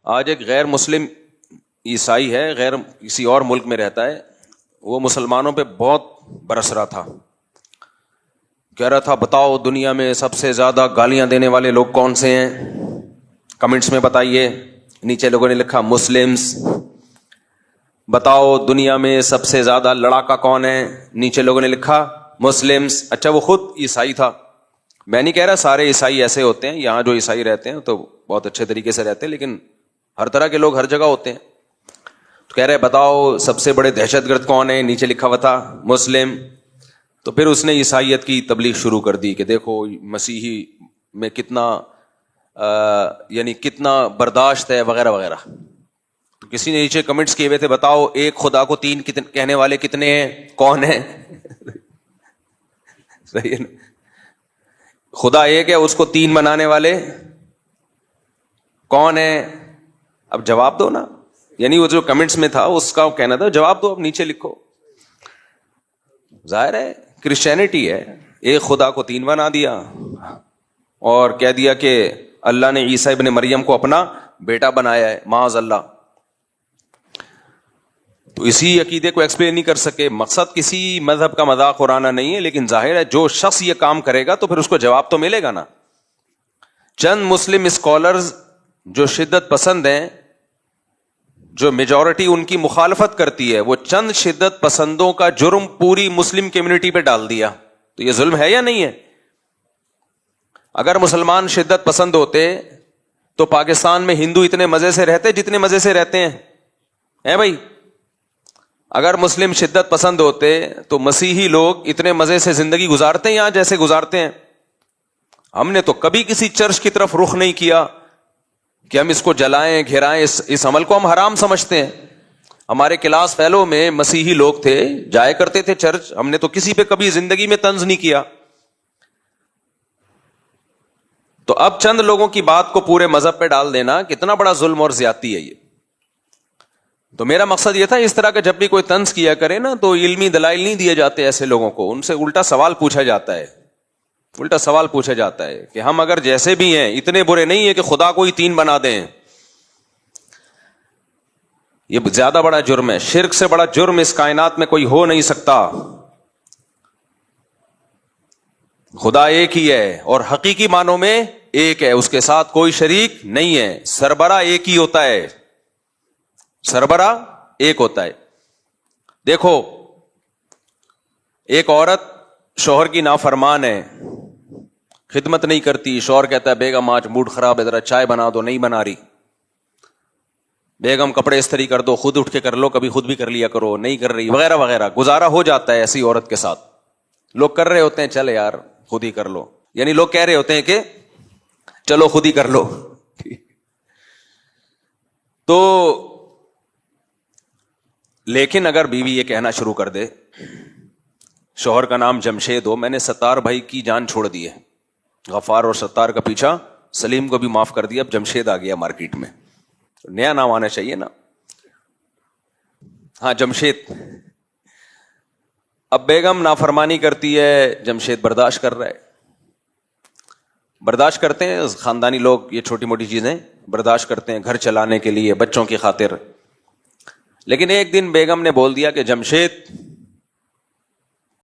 آج ایک غیر مسلم عیسائی ہے, غیر کسی اور ملک میں رہتا ہے, وہ مسلمانوں پہ بہت برس رہا تھا, کہہ رہا تھا بتاؤ دنیا میں سب سے زیادہ گالیاں دینے والے لوگ کون سے ہیں, کمنٹس میں بتائیے. نیچے لوگوں نے لکھا مسلمز. بتاؤ دنیا میں سب سے زیادہ لڑاکا کون ہے, نیچے لوگوں نے لکھا مسلمز. اچھا وہ خود عیسائی تھا. میں نہیں کہہ رہا سارے عیسائی ایسے ہوتے ہیں, یہاں جو عیسائی رہتے ہیں تو بہت اچھے طریقے سے رہتے ہیں, لیکن ہر طرح کے لوگ ہر جگہ ہوتے ہیں. تو کہہ رہے بتاؤ سب سے بڑے دہشت گرد کون ہیں, نیچے لکھا ہوا تھا مسلم. تو پھر اس نے عیسائیت کی تبلیغ شروع کر دی کہ دیکھو مسیحی میں کتنا یعنی کتنا برداشت ہے وغیرہ وغیرہ. تو کسی نے نیچے کمنٹس کیے ہوئے تھے بتاؤ ایک خدا کو تین کہنے والے کتنے ہیں, کون ہیں؟ صحیح ہے نا, خدا ایک ہے, اس کو تین بنانے والے کون ہیں؟ اب جواب دو نا. یعنی وہ جو کمنٹس میں تھا اس کا کہنا تھا جواب دو, اب نیچے لکھو. ظاہر ہے کرسچینٹی ہے, ایک خدا کو تین بنا دیا اور کہہ دیا کہ اللہ نے عیسیٰ ابن مریم کو اپنا بیٹا بنایا ہے, معاذ اللہ. تو اسی عقیدے کو ایکسپلین نہیں کر سکے. مقصد کسی مذہب کا مذاق اڑانا نہیں ہے, لیکن ظاہر ہے جو شخص یہ کام کرے گا تو پھر اس کو جواب تو ملے گا نا. چند مسلم اسکالرز جو شدت پسند ہیں, جو میجورٹی ان کی مخالفت کرتی ہے, وہ چند شدت پسندوں کا جرم پوری مسلم کمیونٹی پہ ڈال دیا. تو یہ ظلم ہے یا نہیں ہے؟ اگر مسلمان شدت پسند ہوتے تو پاکستان میں ہندو اتنے مزے سے رہتے جتنے مزے سے رہتے ہیں بھائی. اگر مسلم شدت پسند ہوتے تو مسیحی لوگ اتنے مزے سے زندگی گزارتے ہیں یہاں جیسے گزارتے ہیں. ہم نے تو کبھی کسی چرچ کی طرف رخ نہیں کیا کہ ہم اس کو جلائیں گھرائیں, اس عمل کو ہم حرام سمجھتے ہیں. ہمارے کلاس فیلو میں مسیحی لوگ تھے, جایا کرتے تھے چرچ, ہم نے تو کسی پہ کبھی زندگی میں طنز نہیں کیا. تو اب چند لوگوں کی بات کو پورے مذہب پہ ڈال دینا کتنا بڑا ظلم اور زیادتی ہے یہ. تو میرا مقصد یہ تھا اس طرح کا جب بھی کوئی طنز کیا کرے نا تو علمی دلائل نہیں دیے جاتے ایسے لوگوں کو, ان سے الٹا سوال پوچھا جاتا ہے. الٹا سوال پوچھا جاتا ہے کہ ہم اگر جیسے بھی ہیں اتنے برے نہیں ہیں کہ خدا کو ہی تین بنا دیں. یہ زیادہ بڑا جرم ہے, شرک سے بڑا جرم اس کائنات میں کوئی ہو نہیں سکتا. خدا ایک ہی ہے اور حقیقی معنوں میں ایک ہے, اس کے ساتھ کوئی شریک نہیں ہے. سربراہ ایک ہی ہوتا ہے, سربراہ ایک ہوتا ہے. دیکھو ایک عورت شوہر کی نافرمان ہے, خدمت نہیں کرتی, شوہر کہتا ہے بیگم آج موڈ خراب ہے ذرا چائے بنا دو, نہیں بنا رہی. بیگم کپڑے استری کر دو, خود اٹھ کے کر لو, کبھی خود بھی کر لیا کرو, نہیں کر رہی وغیرہ وغیرہ. گزارا ہو جاتا ہے ایسی عورت کے ساتھ. لوگ کر رہے ہوتے ہیں چلے یار خود ہی کر لو, یعنی لوگ کہہ رہے ہوتے ہیں کہ چلو خود ہی کر لو. تو لیکن اگر بیوی یہ کہنا شروع کر دے, شوہر کا نام جمشید ہو, میں نے ستار بھائی کی جان چھوڑ دی ہے, غفار اور ستار کا پیچھا, سلیم کو بھی معاف کر دیا, اب جمشید آ گیا مارکیٹ میں, نیا نام آنا چاہیے نا. ہاں جمشید. اب بیگم نافرمانی کرتی ہے, جمشید برداشت کر رہا ہے. برداشت کرتے ہیں خاندانی لوگ, یہ چھوٹی موٹی چیزیں برداشت کرتے ہیں گھر چلانے کے لیے, بچوں کی خاطر. لیکن ایک دن بیگم نے بول دیا کہ جمشید